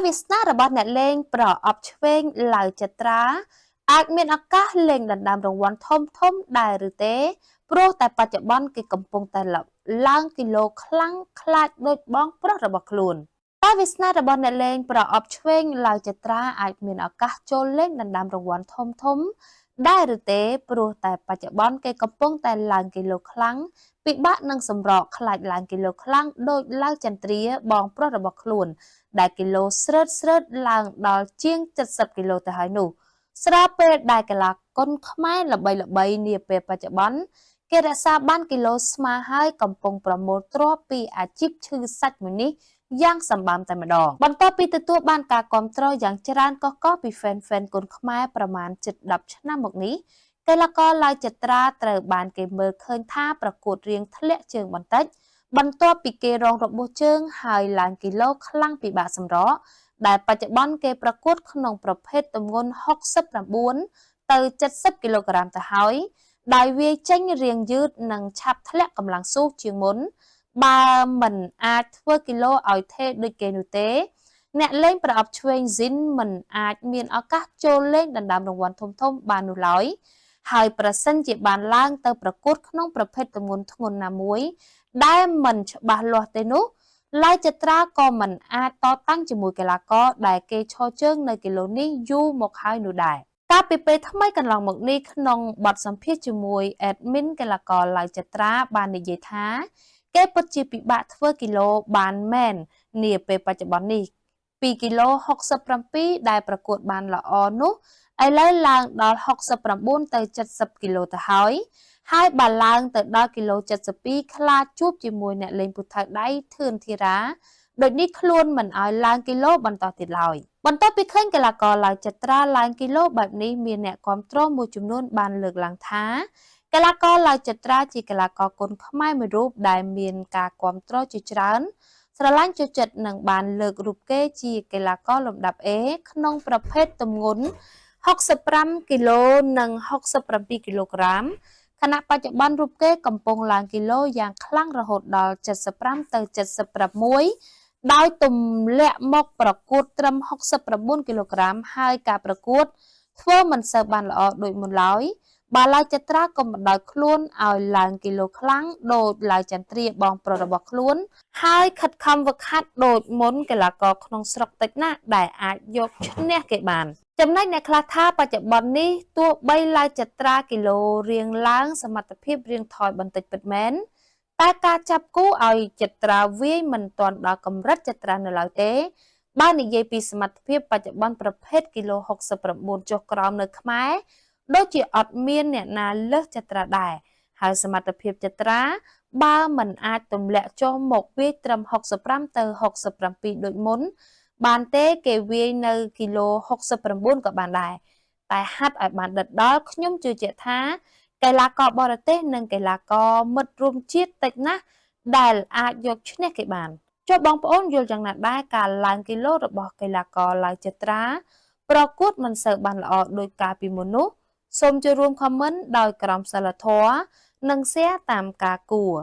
វាសនារបស់អ្នកលេងប្រអប់ឆ្វេងឡៅចត្រាអាចមានឱកាសលេងដណ្ដើមរង្វាន់ធំដែរឬទេព្រោះតែបច្ចុប្បន្នគេកំពុងតែឡើងគីឡូខ្លាំងខ្លាចដូចបងប្រុសរបស់ខ្លួនតើវាសនារបស់អ្នកលេងប្រអប់ឆ្វេងឡៅចត្រាអាចមានឱកាសចូលលេងដណ្ដើមរង្វាន់ធំដែរឬទេព្រោះតែបច្ចុប្បន្នគេកំពុងតែឡើងគីឡូខ្លាំងពិបាកនឹងសម្រកខ្លាចឡើងគីឡូខ្លាំងដូចឡៅចន្ទ្រាបងប្រុសរបស់ខ្លួនដែលគីឡូស្រើតឡើងដល់ជាង70គីឡូទៅហើយនោះស្របពេលដែលកីឡាគុនខ្មែរល្បីនាពេលបច្ចុប្បន្នគេរក្សាបានគីឡូស្មើហើយកំពុងប្រមូលទ្រព្យពីអាជីពឈឺសាច់មួយនេះយ៉ាងសម្បើមតែម្ដងបន្ទាប់ពីទទួលបានការគាំទ្រយ៉ាងច្រើនកកពីហ្វេនគុនខ្មែរប្រមាណជិត10ឆ្នាំមកនេះកីឡាករឡៅចត្រាត្រូវបានគេមើលឃើញថាប្រកួតរៀងធ្លាក់ជើងបន្តិចបន្ទាប់ពីគេរងរបួសជើងហើយឡើងគីឡូខ្លាំងពិបាកសម្រកដែលបច្ចុប្បន្នគេប្រកួតក្នុងប្រភេទទម្ងន់69ទៅ70គីឡូក្រាមទៅហើយដោយវាចេញរៀងយឺតនិងឆាប់ធ្លាក់កម្លាំងស៊ូជាងមុនបើមិនអាចធ្វើគីឡូឲ្យថេរដូចគេនោះទេអ្នកលេងប្រអប់ឆ្វេងស៊ីនមិនអាចមានឱកាសចូលលេងដណ្ដើមរង្វាន់ធំបាននោះឡើយហើយប្រសិនជាបានឡើងទៅប្រកួតក្នុងប្រភេទទម្ងន់ធ្ងន់ណាមួយដែលមិនច្បាស់លាស់ទេនោះឡៅចត្រាក៏មិនអាចតតាំងជាមួយកីឡាករដែលគេឈរជើងនៅគីឡូនេះយូរមកហើយនោះដែរកាលពីពេលថ្មីកន្លងមកនេះក្នុងបទសម្ភាសន៍ជាមួយ admin កីឡាករឡៅចត្រាបាននិយាយថាគេពិតជាពិបាកធ្វើគីឡូបានមែននាពេលបច្ចុប្បន្ននេះពីគីឡូ67ដែលប្រកួតបានល្អនោះឥឡូវឡើងដល់69ទៅ70គីឡូទៅហើយបើឡើងទៅដល់គីឡូ72ខ្លាចជួបជាមួយអ្នកលេងពូថៅដៃធឿនធីរ៉ាដូចនេះខ្លួនមិនឲ្យឡើងគីឡូបន្តទៀតឡើយបន្ទាប់ពីឃើញកីឡាករឡៅចត្រាឡើងគីឡូបែបនេះមានអ្នកគាំទ្រមួយចំនួនបានលើកឡើងថាកីឡាករឡៅចត្រាជាកីឡាករគុនខ្មែរមួយរូបដែលមានការគាំទ្រជាច្រើនស្រឡាញ់ចូលចិត្តនិងបានលើករូបគេជាកីឡាករលំដាប់ A ក្នុងប្រភេទទម្ងន់65គីឡូនិង67គីឡូក្រាមខណៈបច្ចុប្បន្នរូបគេកំពុងឡើងគីឡូយ៉ាងខ្លាំងរហូតដល់75ទៅ76ដោយទម្លាក់មកប្រកួតត្រឹម69គីឡូក្រាមហើយការប្រកួតធ្វើមិនសូវបានល្អដូចមុនឡើយបើឡៅចត្រាក៏មិនដោយខ្លួនឲ្យឡើងគីឡូខ្លាំងដូចឡៅចន្ទ្រាបងប្រុសរបស់ខ្លួនហើយខិតខំវឹកហាត់ដូចមុនកីឡាករក្នុងស្រុកតិចណាស់ដែលអាចយកឈ្នះគេបានចំណែកអ្នកខ្លះថាបច្ចុប្បន្ននេះទោះបីឡៅចត្រាគីឡូរៀងឡើងសមត្ថភាពរៀងថយបន្តិចពិតមែនតែការចាប់គូឲ្យចត្រាវាយមិនទាន់ដល់កម្រិតចត្រានៅឡើយទេបើនិយាយពីសមត្ថភាពបច្ចុប្បន្នប្រភេទគីឡូ69ចុះក្រោមនៅខ្មែរដូចជាអត់មានអ្នកណាលើសចត្រាដែរហើយសមត្ថភាពចត្រាបើមិនអាចទម្លាក់ចុះមកវាយត្រឹម65ទៅ67ដូចមុនបានទេគេវាយនៅគីឡូ69ក៏បានដែរតែហាត់ឲ្យបានដិតដល់ខ្ញុំជឿជាក់ថាកីឡាករបរទេសនិងកីឡាករមិត្តរួមជាតិតិចណាស់ដែលអាចយកឈ្នះគេបានចុះបងប្អូនយល់យ៉ាងណាដែរការឡើងគីឡូរបស់កីឡាករឡៅចត្រាប្រកួតមិនសូវបានល្អដោយកាលពីមុននោះសូមចូលរួមខមមិនដោយក្រមសីលធម៌និង share តាមការគួរ